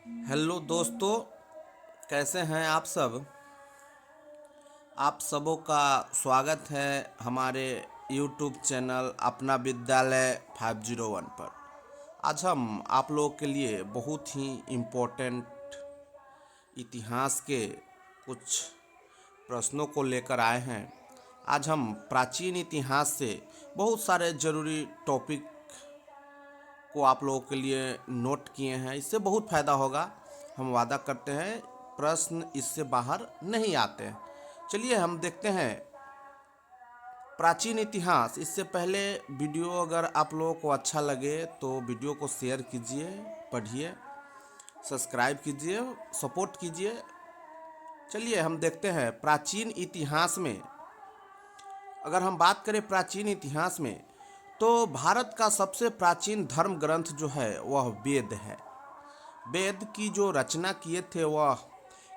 Hello दोस्तों, कैसे हैं आप सब। आप सबों का स्वागत है हमारे यूट्यूब चैनल अपना विद्यालय 501 पर। आज हम आप लोगों के लिए बहुत ही इम्पोर्टेंट इतिहास के कुछ प्रश्नों को लेकर आए हैं। आज हम प्राचीन इतिहास से बहुत सारे ज़रूरी टॉपिक को आप लोगों के लिए नोट किए हैं। इससे बहुत फ़ायदा होगा, हम वादा करते हैं। प्रश्न इससे बाहर नहीं आते हैं। चलिए हम देखते हैं प्राचीन इतिहास। इससे पहले वीडियो अगर आप लोगों को अच्छा लगे तो वीडियो को शेयर कीजिए, पढ़िए, सब्सक्राइब कीजिए, सपोर्ट कीजिए। चलिए हम देखते हैं प्राचीन इतिहास में। अगर हम बात करें प्राचीन इतिहास में, तो भारत का सबसे प्राचीन धर्म ग्रंथ जो है वह वेद है। वेद की जो रचना किए थे वह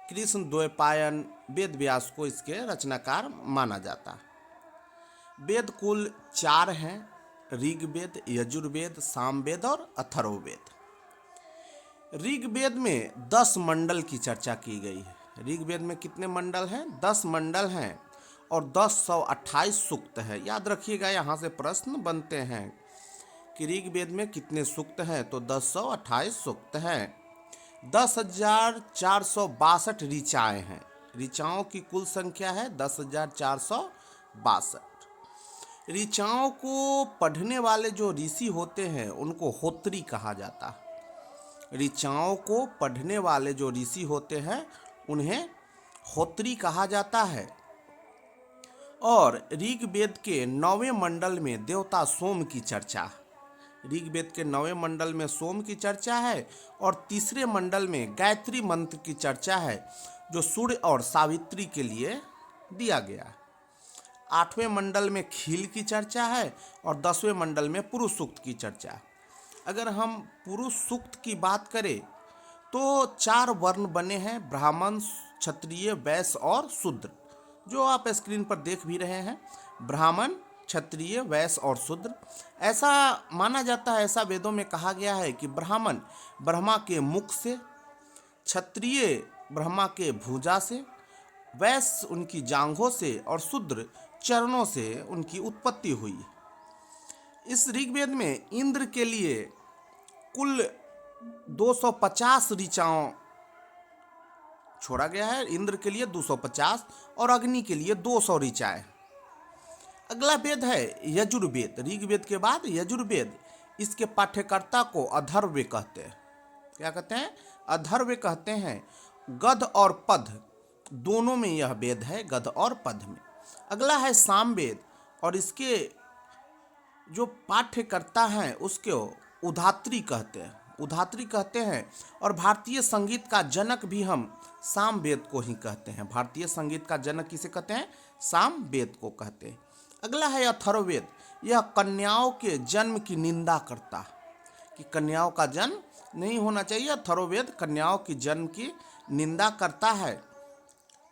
कृष्ण द्वैपायन वेद व्यास को इसके रचनाकार माना जाता है। वेद कुल 4 हैं: ऋग्वेद, यजुर्वेद, सामवेद और अथर्ववेद। ऋग्वेद में 10 मंडल की चर्चा की गई है। ऋग्वेद में कितने मंडल हैं? 10 मंडल हैं और 1028 सूक्त है। याद रखिएगा, यहाँ से प्रश्न बनते हैं कि ऋग्वेद में कितने सूक्त हैं, तो 1028 सूक्त हैं। 10,462 ऋचाएँ हैं। ऋचाओं की कुल संख्या है 10,462। ऋचाओं को पढ़ने वाले जो ऋषि होते हैं उनको होत्री कहा जाता है। ऋचाओं को पढ़ने वाले जो ऋषि होते हैं उन्हें होत्री कहा जाता है। और ऋग्वेद के 9वें मंडल में देवता सोम की चर्चा है। ऋग्वेद के 9वें मंडल में सोम की चर्चा है और तीसरे मंडल में गायत्री मंत्र की चर्चा है, जो सूर्य और सावित्री के लिए दिया गया है। 8वें मंडल में खील की चर्चा है और 10वें मंडल में पुरुष सूक्त की चर्चा है। अगर हम पुरुष सूक्त की बात करें तो 4 वर्ण बने हैं: ब्राह्मण, क्षत्रिय, वैश्य और शूद्र, जो आप स्क्रीन पर देख भी रहे हैं। ब्राह्मण, क्षत्रिय, वैश्य और शूद्र। ऐसा माना जाता है, ऐसा वेदों में कहा गया है कि ब्राह्मण ब्रह्मा के मुख से, क्षत्रिय ब्रह्मा के भुजा से, वैश्य उनकी जांघों से और शूद्र चरणों से उनकी उत्पत्ति हुई। इस ऋग्वेद में इंद्र के लिए कुल 250 ऋचाओं छोड़ा गया है। इंद्र के लिए 250 और अग्नि के लिए 200 ऋचाएं। अगला वेद है यजुर्वेद। ऋग्वेद के बाद यजुर्वेद। इसके पाठ्यकर्ता को अथर्व कहते हैं। क्या कहते हैं? अथर्व कहते हैं। गद्य और पद्य दोनों में यह वेद है, गद्य और पद्य में। अगला है सामवेद और इसके जो पाठ्यकर्ता हैं उसके उधात्री कहते हैं। उधात्री कहते हैं। और भारतीय संगीत का जनक भी हम सामवेद को ही कहते हैं। भारतीय संगीत का जनक किसे कहते हैं? सामवेद को कहते हैं। अगला है अथर्ववेद। यह कन्याओं के जन्म की निंदा करता है कि कन्याओं का जन्म नहीं होना चाहिए। अथर्ववेद कन्याओं की जन्म की निंदा करता है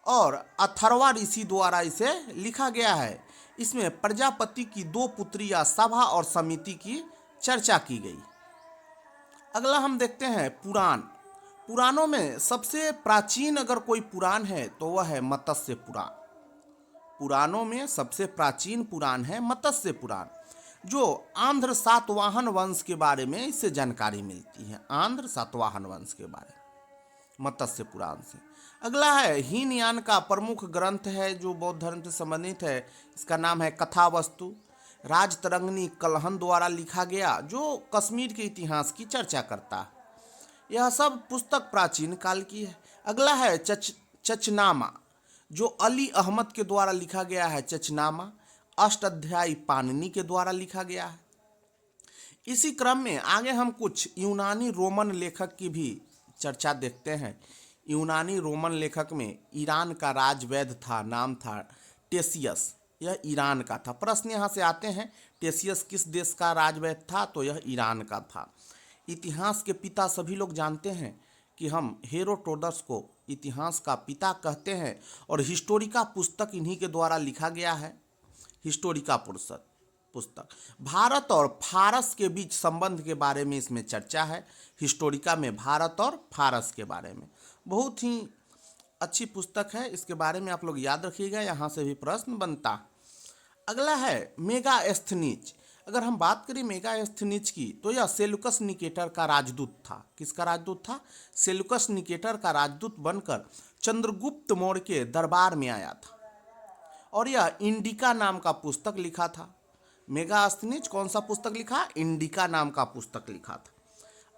और अथर्वा ऋषि द्वारा इसे लिखा गया है। इसमें प्रजापति की 2 पुत्रियां सभा और समिति की चर्चा की गई। अगला हम देखते हैं पुराण। पुराणों में सबसे प्राचीन अगर कोई पुराण है तो वह है मत्स्य पुराण। पुराणों में सबसे प्राचीन पुराण है मत्स्य पुराण, जो आंध्र सातवाहन वंश के बारे में इससे जानकारी मिलती है। आंध्र सातवाहन वंश के बारे में मत्स्य पुराण से। अगला है हीनयान का प्रमुख ग्रंथ है जो बौद्ध धर्म से संबंधित है। इसका नाम है कथावस्तु। राजतरंगिणी कल्हण द्वारा लिखा गया, जो कश्मीर के इतिहास की चर्चा करता है। यह सब पुस्तक प्राचीन काल की है। अगला है चचनामा, जो अली अहमद के द्वारा लिखा गया है। चचनामा अष्टाध्यायी पाणिनि के द्वारा लिखा गया है। इसी क्रम में आगे हम कुछ यूनानी रोमन लेखक की भी चर्चा देखते हैं। यूनानी रोमन लेखक में ईरान का राजवैद्य था, नाम था टेसियस। यह ईरान का था। प्रश्न यहाँ से आते हैं, टेसियस किस देश का राजवैद्य था? तो यह ईरान का था। इतिहास के पिता सभी लोग जानते हैं कि हम हेरोडोटस को इतिहास का पिता कहते हैं और हिस्टोरिका पुस्तक इन्हीं के द्वारा लिखा गया है। हिस्टोरिका पुस्तक पुस्तक। भारत और फारस के बीच संबंध के बारे में इसमें चर्चा है। हिस्टोरिका में भारत और फारस के बारे में बहुत ही अच्छी पुस्तक है, इसके बारे में आप लोग याद रखिएगा, यहाँ से भी प्रश्न बनता। अगला है मेगास्थनीज। अगर हम बात करें मेगास्थनीज की तो यह सेल्यूकस निकेटर का राजदूत था। किसका राजदूत था? सेल्यूकस निकेटर का राजदूत बनकर चंद्रगुप्त मौर्य के दरबार में आया था और यह इंडिका नाम का पुस्तक लिखा था। मेगास्थनीज कौन सा पुस्तक लिखा? इंडिका नाम का पुस्तक लिखा था।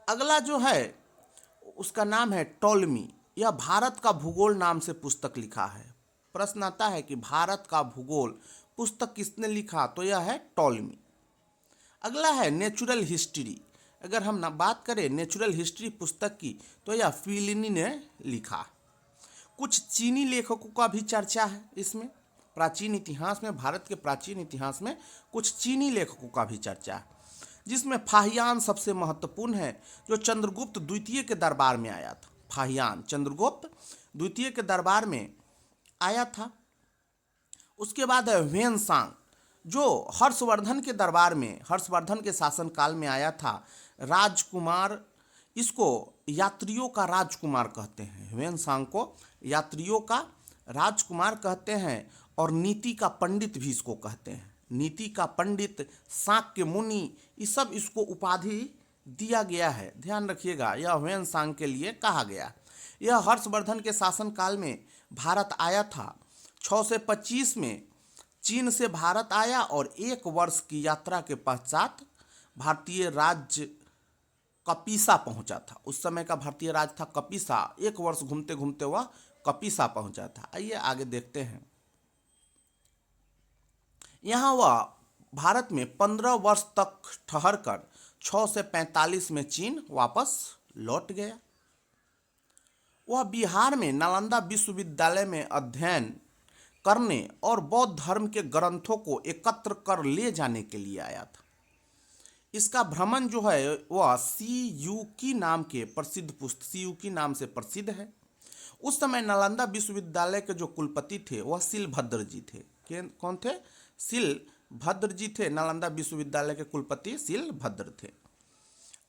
अगला जो है उसका नाम है टॉलमी। यह भारत का भूगोल नाम से पुस्तक लिखा है। प्रश्न आता है कि भारत का भूगोल पुस्तक किसने लिखा? तो यह है टॉलमी। अगला है नेचुरल हिस्ट्री। अगर हम ना बात करें नेचुरल हिस्ट्री पुस्तक की तो यह प्लिनी ने लिखा। कुछ चीनी लेखकों का भी चर्चा है इसमें। प्राचीन इतिहास में, भारत के प्राचीन इतिहास में कुछ चीनी लेखकों का भी चर्चा है, जिसमें फाहियान सबसे महत्वपूर्ण है, जो चंद्रगुप्त द्वितीय के दरबार में आया था। फाहियान चंद्रगुप्त द्वितीय के दरबार में आया था। उसके बाद है ह्वेनसांग, जो हर्षवर्धन के दरबार में, हर्षवर्धन के शासनकाल में आया था। राजकुमार, इसको यात्रियों का राजकुमार कहते हैं। ह्वेनसांग को यात्रियों का राजकुमार कहते हैं और नीति का पंडित भी इसको कहते हैं। नीति का पंडित, शाक्य मुनि, ये सब इसको उपाधि दिया गया है। ध्यान रखिएगा, यह ह्वेनसांग के लिए कहा गया। यह हर्षवर्धन के शासनकाल में भारत आया था। 625 में चीन से भारत आया और 1 वर्ष की यात्रा के पश्चात भारतीय राज्य कपिसा पहुंचा था। उस समय का भारतीय राज्य था कपिसा। 1 वर्ष घूमते घूमते वह कपिसा पहुंचा था। आइए आगे देखते हैं। यहाँ वह भारत में 15 वर्ष तक ठहर कर 6 से 45 में चीन वापस लौट गया। वह बिहार में नालंदा विश्वविद्यालय में अध्ययन करने और बौद्ध धर्म के ग्रंथों को एकत्र कर ले जाने के लिए आया था। इसका भ्रमण जो है वह सीयूकी नाम के प्रसिद्ध पुस्तक, सीयूकी नाम से प्रसिद्ध है। उस समय नालंदा विश्वविद्यालय के जो कुलपति थे वह शिलभद्र जी थे। कौन थे? शिलभद्र जी थे। नालंदा विश्वविद्यालय के कुलपति शिलभद्र थे।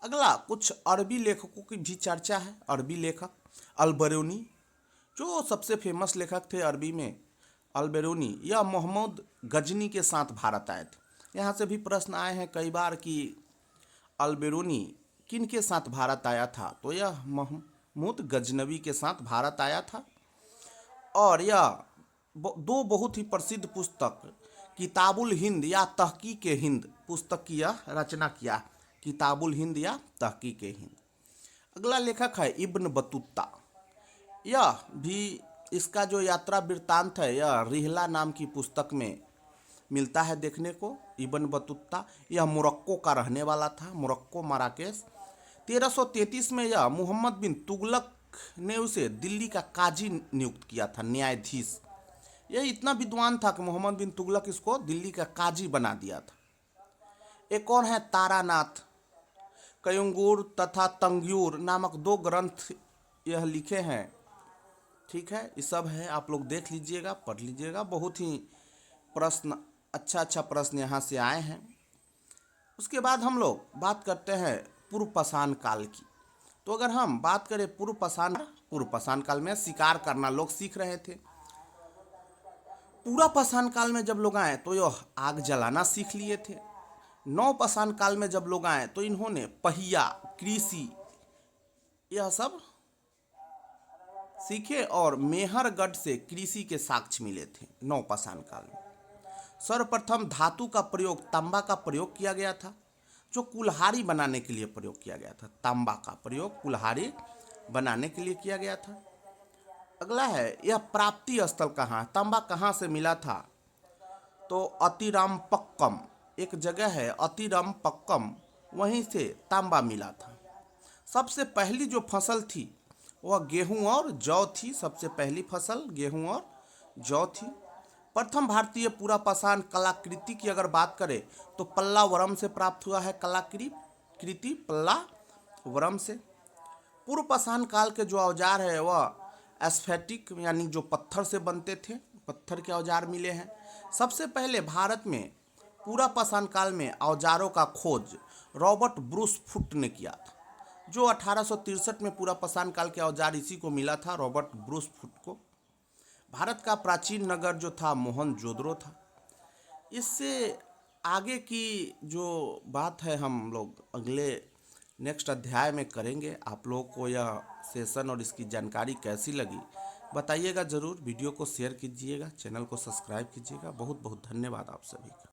अगला कुछ अरबी लेखकों की भी चर्चा है। अरबी लेखक अल-बिरूनी, जो सबसे फेमस लेखक थे अरबी में, अल-बिरूनी, यह मोहम्मद गजनी के साथ भारत आए थे। यहाँ से भी प्रश्न आए हैं कई बार कि अल-बिरूनी किन के साथ भारत आया था? तो यह मोहम्मद गजनवी के साथ भारत आया था। और यह 2 बहुत ही प्रसिद्ध पुस्तक, किताबुल हिंद या तहकीक हिंद पुस्तक की यह रचना किया। किताबुल हिंद या तहकीक हिंद। अगला लेखक है इब्न बतूता। यह भी, इसका जो यात्रा वृत्तांत है यह रिहला नाम की पुस्तक में मिलता है देखने को। इब्न बतूता यह मोरक्को का रहने वाला था, मोरक्को, मराकेश। 1333 में यह मोहम्मद बिन तुगलक ने उसे दिल्ली का काजी नियुक्त किया था, न्यायाधीश। यह इतना विद्वान था कि मोहम्मद बिन तुगलक इसको दिल्ली का काजी बना दिया था। एक और है तारानाथ। कयुंगुर तथा तंगयूर नामक 2 ग्रंथ यह लिखे हैं। ठीक है, ये सब है, आप लोग देख लीजिएगा, पढ़ लीजिएगा। बहुत ही प्रश्न, अच्छा प्रश्न यहाँ से आए हैं। उसके बाद हम लोग बात करते हैं पूर्व पाषाण काल की। तो अगर हम बात करें पूर्व पाषाण काल में शिकार करना लोग सीख रहे थे। पूरा पाषाण काल में जब लोग आए तो यह आग जलाना सीख लिए थे। नव पाषाण काल में जब लोग आए तो इन्होंने पहिया, कृषि, यह सब सीखे और मेहरगढ़ से कृषि के साक्ष्य मिले थे नव पाषाण काल में। सर्वप्रथम धातु का प्रयोग, तांबा का प्रयोग किया गया था, जो कुल्हाड़ी बनाने के लिए प्रयोग किया गया था। तांबा का प्रयोग कुल्हाड़ी बनाने के लिए किया गया था। अगला है यह प्राप्ति स्थल कहाँ, तांबा कहाँ से मिला था? तो अतिरामपक्कम एक जगह है, अतिरामपक्कम, वहीं से तांबा मिला था। सबसे पहली जो फसल थी वह गेहूं और जौ थी। सबसे पहली फसल गेहूं और जौ थी। प्रथम भारतीय पूरा पाषाण कलाकृति की अगर बात करें तो पल्लावरम से प्राप्त हुआ है। कलाकृति पल्लावरम से। पूर्व पाषाण काल के जो औजार है वह एस्फेटिक यानी जो पत्थर से बनते थे, पत्थर के औजार मिले हैं। सबसे पहले भारत में पूरा पाषाण काल में औजारों का खोज रॉबर्ट ब्रूस फुट ने किया था। जो 1863 में पूरा पाषाण काल के औजार इसी को मिला था, रॉबर्ट ब्रूस फुट को। भारत का प्राचीन नगर जो था मोहनजोदड़ो था। इससे आगे की जो बात है हम लोग अगले नेक्स्ट अध्याय में करेंगे। आप लोगों को यह सेशन और इसकी जानकारी कैसी लगी बताइएगा ज़रूर। वीडियो को शेयर कीजिएगा, चैनल को सब्सक्राइब कीजिएगा। बहुत बहुत धन्यवाद आप सभी का।